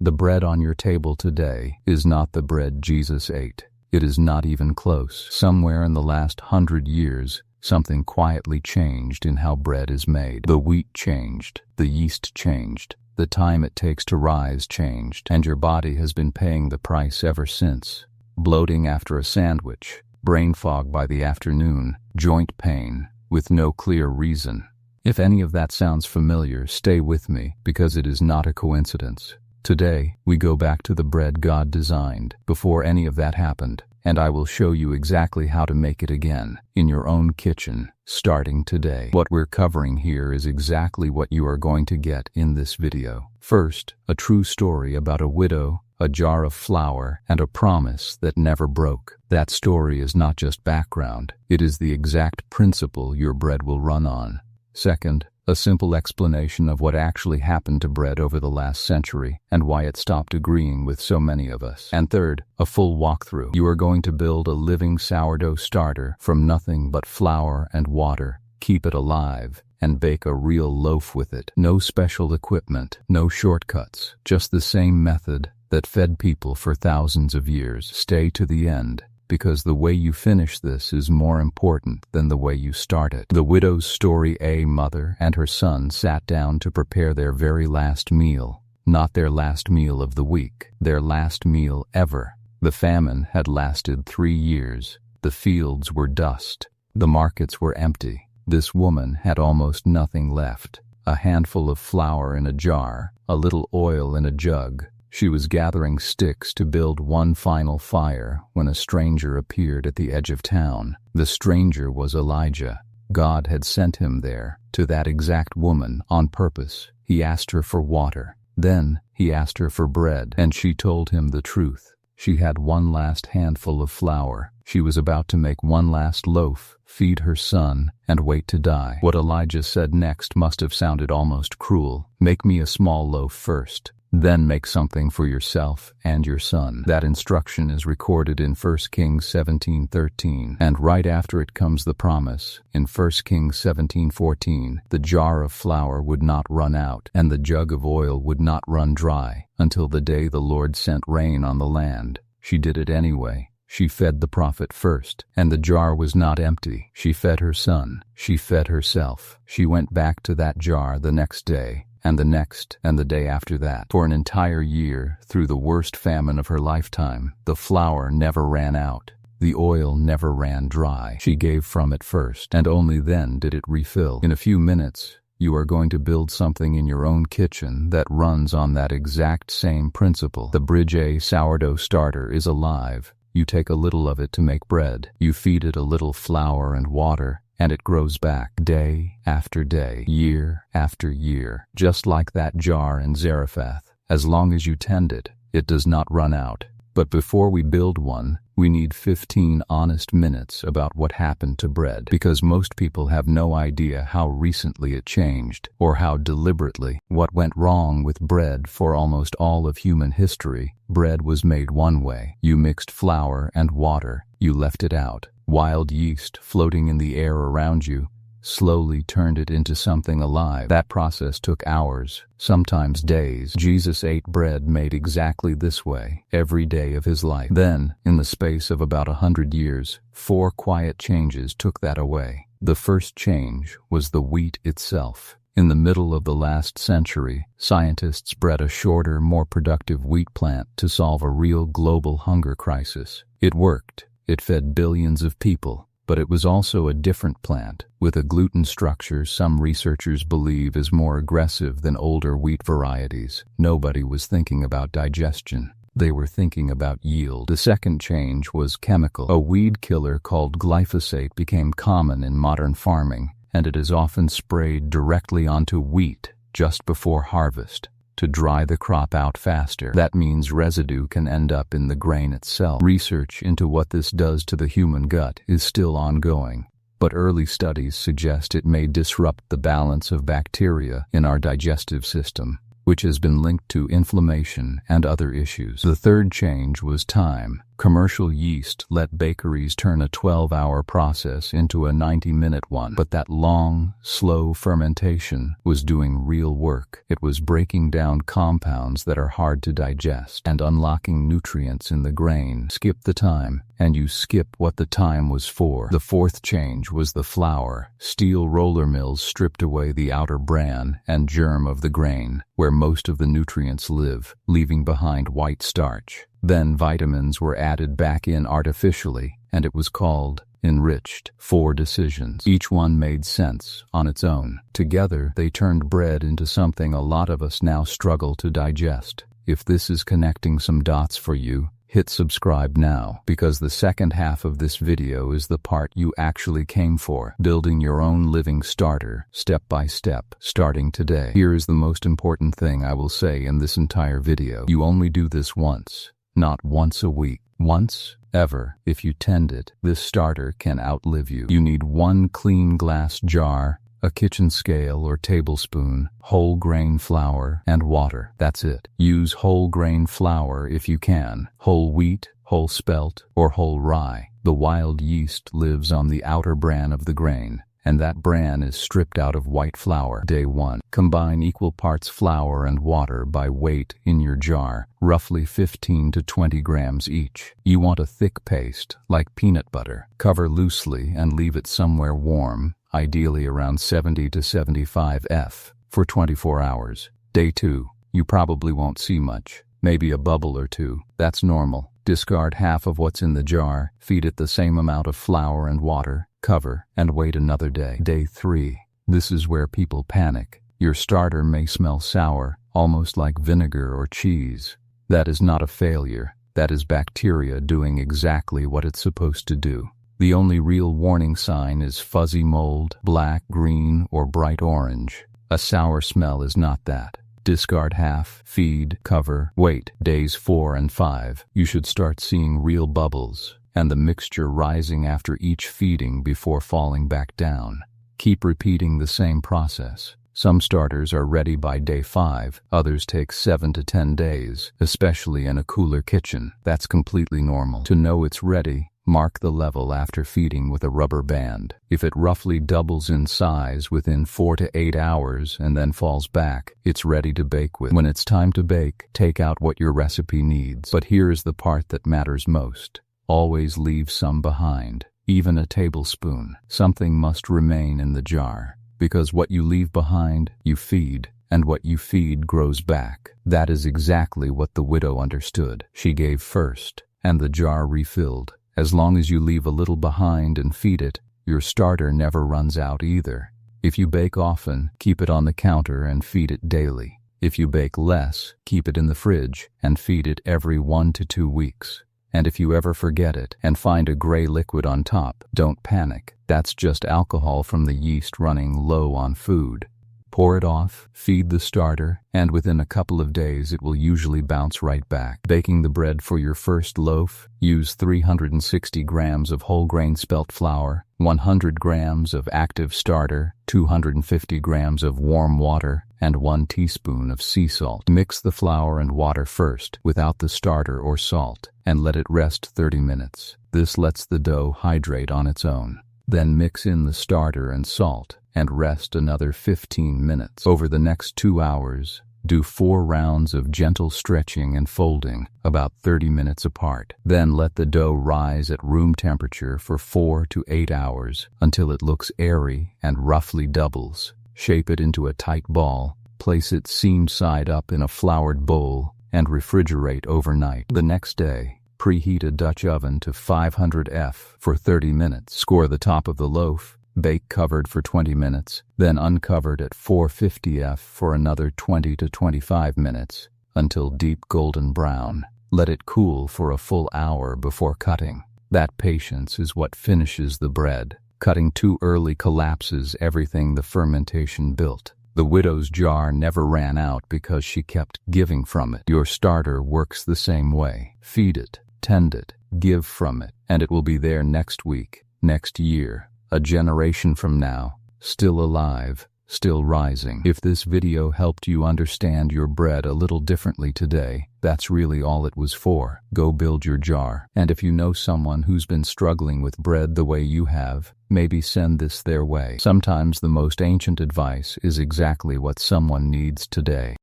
The bread on your table today is not the bread Jesus ate. It is not even close. Somewhere in the last 100 years, something quietly changed in how bread is made. The wheat changed, the yeast changed, the time it takes to rise changed, and your body has been paying the price ever since. Bloating after a sandwich, brain fog by the afternoon, joint pain, with no clear reason. If any of that sounds familiar, stay with me, because it is not a coincidence. Today, we go back to the bread God designed before any of that happened, and I will show you exactly how to make it again, in your own kitchen, starting today. What we're covering here is exactly what you are going to get in this video. First, a true story about a widow, a jar of flour, and a promise that never broke. That story is not just background, it is the exact principle your bread will run on. Second, a simple explanation of what actually happened to bread over the last century and why it stopped agreeing with so many of us. And third, a full walkthrough. You are going to build a living sourdough starter from nothing but flour and water, keep it alive, and bake a real loaf with it. No special equipment, no shortcuts, just the same method that fed people for thousands of years. Stay to the end, because the way you finish this is more important than the way you start it. The widow's story. A mother and her son sat down to prepare their very last meal. Not their last meal of the week, their last meal ever. The famine had lasted 3 years. The fields were dust. The markets were empty. This woman had almost nothing left. A handful of flour in a jar, a little oil in a jug. She was gathering sticks to build one final fire when a stranger appeared at the edge of town. The stranger was Elijah. God had sent him there, to that exact woman, on purpose. He asked her for water. Then he asked her for bread, and she told him the truth. She had one last handful of flour. She was about to make one last loaf, feed her son, and wait to die. What Elijah said next must have sounded almost cruel. Make me a small loaf first. Then make something for yourself and your son. That instruction is recorded in 1 Kings 17:13, and right after it comes the promise. In 1 Kings 17:14, the jar of flour would not run out, and the jug of oil would not run dry, until the day the Lord sent rain on the land. She did it anyway. She fed the prophet first, and the jar was not empty. She fed her son. She fed herself. She went back to that jar the next day, and the next, and the day after that. For an entire year, through the worst famine of her lifetime, the flour never ran out. The oil never ran dry. She gave from it first, and only then did it refill. In a few minutes, you are going to build something in your own kitchen that runs on that exact same principle. The Bridge A sourdough starter is alive. You take a little of it to make bread. You feed it a little flour and water, and it grows back day after day, year after year, just like that jar in Zarephath. As long as you tend it, it does not run out. But before we build one, we need 15 honest minutes about what happened to bread, because most people have no idea how recently it changed, or how deliberately. What went wrong with bread for almost all of human history? Bread was made one way. You mixed flour and water. You left it out. Wild yeast floating in the air around you slowly turned it into something alive. That process took hours, sometimes days. Jesus ate bread made exactly this way every day of his life. Then, in the space of about 100 years, 4 quiet changes took that away. The first change was the wheat itself. In the middle of the last century, scientists bred a shorter, more productive wheat plant to solve a real global hunger crisis. It worked. It fed billions of people. But it was also a different plant, with a gluten structure some researchers believe is more aggressive than older wheat varieties. Nobody was thinking about digestion. They were thinking about yield. The second change was chemical. A weed killer called glyphosate became common in modern farming, and it is often sprayed directly onto wheat just before harvest to dry the crop out faster. That means residue can end up in the grain itself. Research into what this does to the human gut is still ongoing, but early studies suggest it may disrupt the balance of bacteria in our digestive system. which has been linked to inflammation and other issues. The third change was time. Commercial yeast let bakeries turn a 12-hour process into a 90-minute one, but that long, slow fermentation was doing real work. It was breaking down compounds that are hard to digest and unlocking nutrients in the grain. Skip the time, and you skip what the time was for. The fourth change was the flour. Steel roller mills stripped away the outer bran and germ of the grain, where most of the nutrients live, leaving behind white starch. Then vitamins were added back in artificially, and it was called enriched. 4 decisions. Each one made sense on its own. Together, they turned bread into something a lot of us now struggle to digest. If this is connecting some dots for you, hit subscribe now, because the second half of this video is the part you actually came for. Building your own living starter, step by step, starting today. Here is the most important thing I will say in this entire video. You only do this once. Not once a week. Once, ever. If you tend it, this starter can outlive you. You need 1 clean glass jar, a kitchen scale or tablespoon, whole grain flour, and water. That's it. Use whole grain flour if you can. Whole wheat, whole spelt, or whole rye. The wild yeast lives on the outer bran of the grain, and that bran is stripped out of white flour. Day 1. Combine equal parts flour and water by weight in your jar, roughly 15 to 20 grams each. You want a thick paste, like peanut butter. Cover loosely and leave it somewhere warm, ideally around 70 to 75 F, for 24 hours. Day 2. You probably won't see much, maybe a bubble or two. That's normal. Discard half of what's in the jar, feed it the same amount of flour and water, cover, and wait another day. Day 3. This is where people panic. Your starter may smell sour, almost like vinegar or cheese. That is not a failure. That is bacteria doing exactly what it's supposed to do. The only real warning sign is fuzzy mold, black, green, or bright orange. A sour smell is not that. Discard half, feed, cover, wait. Days 4 and 5. You should start seeing real bubbles, and the mixture rising after each feeding before falling back down. Keep repeating the same process. Some starters are ready by day 5, others take 7 to 10 days, especially in a cooler kitchen. That's completely normal. To know it's ready, mark the level after feeding with a rubber band. If it roughly doubles in size within 4 to 8 hours and then falls back, it's ready to bake with. When it's time to bake, take out what your recipe needs. But here is the part that matters most. Always leave some behind, even a tablespoon. Something must remain in the jar, because what you leave behind, you feed, and what you feed grows back. That is exactly what the widow understood. She gave first, and the jar refilled. As long as you leave a little behind and feed it, your starter never runs out either. If you bake often, keep it on the counter and feed it daily. If you bake less, keep it in the fridge and feed it every 1 to 2 weeks. And if you ever forget it and find a gray liquid on top, don't panic. That's just alcohol from the yeast running low on food. Pour it off, feed the starter, and within a couple of days it will usually bounce right back. Baking the bread for your first loaf, use 360 grams of whole grain spelt flour, 100 grams of active starter, 250 grams of warm water, and 1 teaspoon of sea salt. Mix the flour and water first, without the starter or salt, and let it rest 30 minutes. This lets the dough hydrate on its own. Then mix in the starter and salt, and rest another 15 minutes. Over the next 2 hours, do 4 rounds of gentle stretching and folding, about 30 minutes apart. Then let the dough rise at room temperature for 4 to 8 hours until it looks airy and roughly doubles. Shape it into a tight ball, place it seamed side up in a floured bowl, and refrigerate overnight. The next day, preheat a Dutch oven to 500 F for 30 minutes. Score the top of the loaf. Bake covered for 20 minutes, then uncovered at 450 F for another 20 to 25 minutes, until deep golden brown. Let it cool for a full hour before cutting. That patience is what finishes the bread. Cutting too early collapses everything the fermentation built. The widow's jar never ran out because she kept giving from it. Your starter works the same way. Feed it, tend it, give from it, and it will be there next week, next year. A generation from now, still alive, still rising. If this video helped you understand your bread a little differently today, that's really all it was for. Go build your jar. And if you know someone who's been struggling with bread the way you have, maybe send this their way. Sometimes the most ancient advice is exactly what someone needs today.